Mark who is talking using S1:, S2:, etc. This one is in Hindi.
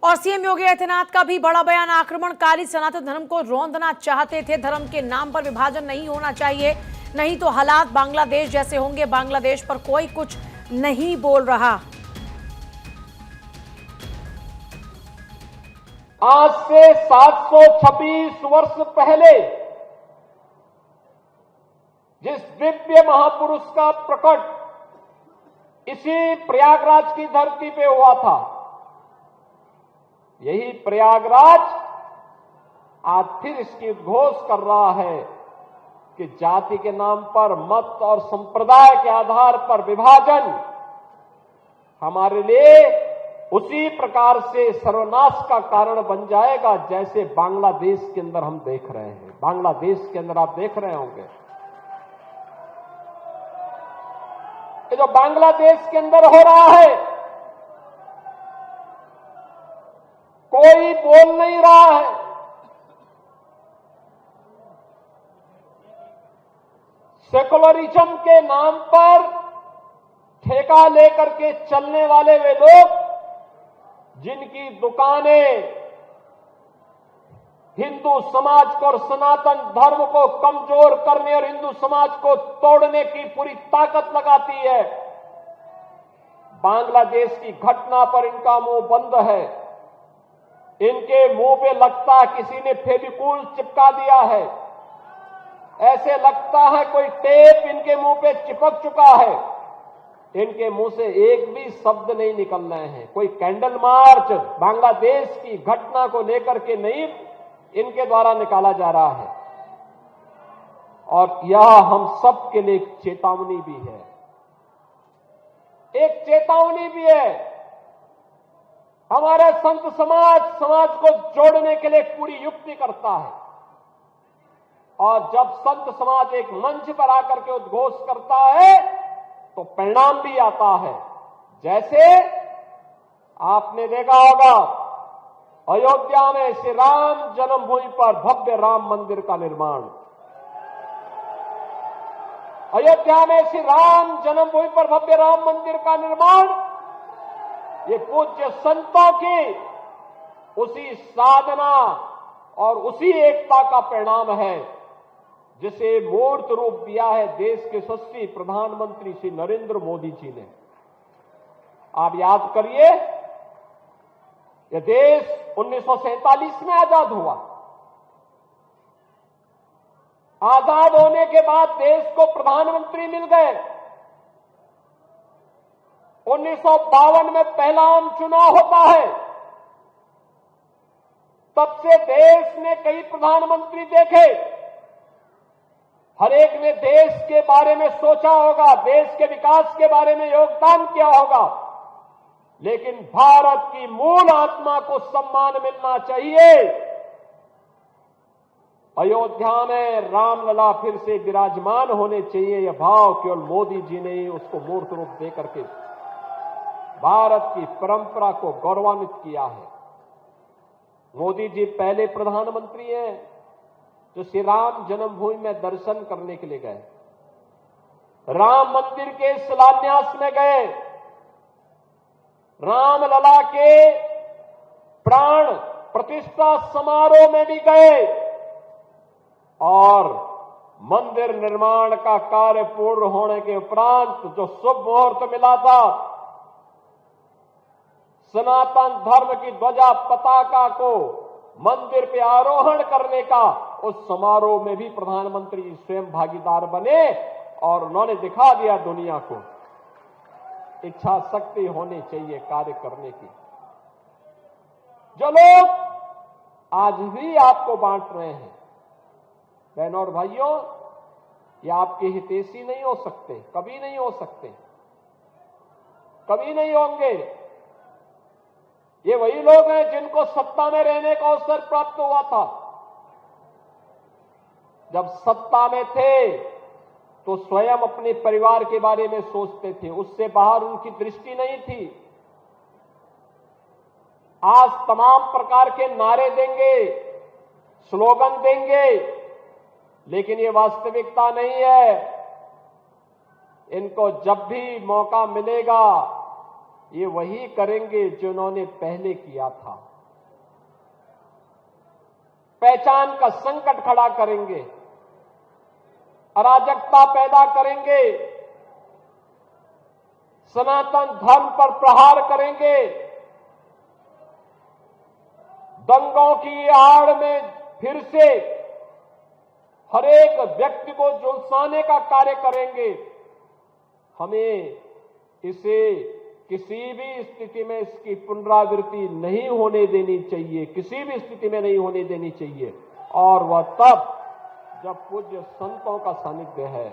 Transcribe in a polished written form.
S1: और सीएम योगी आदित्यनाथ का भी बड़ा बयान, आक्रमणकारी सनातन धर्म को रौंदना चाहते थे। धर्म के नाम पर विभाजन नहीं होना चाहिए, नहीं तो हालात बांग्लादेश जैसे होंगे। बांग्लादेश पर कोई कुछ नहीं बोल रहा।
S2: आज से 726 वर्ष पहले जिस दिव्य महापुरुष का प्रकट इसी प्रयागराज की धरती पे हुआ था, यही प्रयागराज आज फिर इसकी उद्घोष कर रहा है कि जाति के नाम पर, मत और संप्रदाय के आधार पर विभाजन हमारे लिए उसी प्रकार से सर्वनाश का कारण बन जाएगा जैसे बांग्लादेश के अंदर हम देख रहे हैं। बांग्लादेश के अंदर आप देख रहे होंगे, ये जो बांग्लादेश के अंदर हो रहा है, कोई बोल नहीं रहा है। सेकुलरिज्म के नाम पर ठेका लेकर के चलने वाले वे लोग जिनकी दुकानें हिंदू समाज को और सनातन धर्म को कमजोर करने और हिंदू समाज को तोड़ने की पूरी ताकत लगाती है, बांग्लादेश की घटना पर इनका मुंह बंद है। इनके मुंह पे लगता है किसी ने फेविकोल चिपका दिया है, ऐसे लगता है कोई टेप इनके मुंह पे चिपक चुका है। इनके मुंह से एक भी शब्द नहीं निकल रहे हैं। कोई कैंडल मार्च बांग्लादेश की घटना को लेकर के नहीं इनके द्वारा निकाला जा रहा है। और यह हम सब के लिए एक चेतावनी भी है, एक चेतावनी भी है। हमारे संत समाज को जोड़ने के लिए पूरी युक्ति करता है, और जब संत समाज एक मंच पर आकर के उद्घोष करता है तो परिणाम भी आता है। जैसे आपने देखा होगा अयोध्या में श्री राम जन्मभूमि पर भव्य राम मंदिर का निर्माण, अयोध्या में श्री राम जन्मभूमि पर भव्य राम मंदिर का निर्माण, ये पूज्य संतों की उसी साधना और उसी एकता का परिणाम है जिसे मूर्त रूप दिया है देश के यशस्वी प्रधानमंत्री श्री नरेंद्र मोदी जी ने। आप याद करिए, यह देश 1947 में आजाद हुआ। आजाद होने के बाद देश को प्रधानमंत्री मिल गए। 1952 में पहला आम चुनाव होता है। तब से देश ने कई प्रधानमंत्री देखे, हर एक ने देश के बारे में सोचा होगा, देश के विकास के बारे में योगदान किया होगा, लेकिन भारत की मूल आत्मा को सम्मान मिलना चाहिए। अयोध्या में रामलला फिर से विराजमान होने चाहिए, यह भाव केवल मोदी जी ने ही उसको मूर्त रूप देकर के भारत की परंपरा को गौरवान्वित किया है। मोदी जी पहले प्रधानमंत्री हैं जो श्री राम जन्मभूमि में दर्शन करने के लिए गए, राम मंदिर के शिलान्यास में गए, रामलला के प्राण प्रतिष्ठा समारोह में भी गए, और मंदिर निर्माण का कार्य पूर्ण होने के उपरांत जो शुभ मुहूर्त मिला था, सनातन धर्म की ध्वजा पताका को मंदिर पे आरोहण करने का, उस समारोह में भी प्रधानमंत्री स्वयं भागीदार बने और उन्होंने दिखा दिया दुनिया को इच्छा शक्ति होनी चाहिए कार्य करने की। जो लोग आज भी आपको बांट रहे हैं, बहनों और भाइयों, ये आपके हितैषी नहीं हो सकते, कभी नहीं हो सकते, कभी नहीं होंगे। ये वही लोग हैं जिनको सत्ता में रहने का अवसर प्राप्त हुआ था। जब सत्ता में थे तो स्वयं अपने परिवार के बारे में सोचते थे, उससे बाहर उनकी दृष्टि नहीं थी। आज तमाम प्रकार के नारे देंगे, स्लोगन देंगे, लेकिन ये वास्तविकता नहीं है। इनको जब भी मौका मिलेगा ये वही करेंगे जो उन्होंने पहले किया था। पहचान का संकट खड़ा करेंगे, अराजकता पैदा करेंगे, सनातन धर्म पर प्रहार करेंगे, दंगों की आड़ में फिर से हर एक व्यक्ति को झुलसाने का कार्य करेंगे। हमें इसे किसी भी स्थिति में इसकी पुनरावृत्ति नहीं होने देनी चाहिए, किसी भी स्थिति में नहीं होने देनी चाहिए, और वह तब जब पूज्य संतों का सानिध्य है।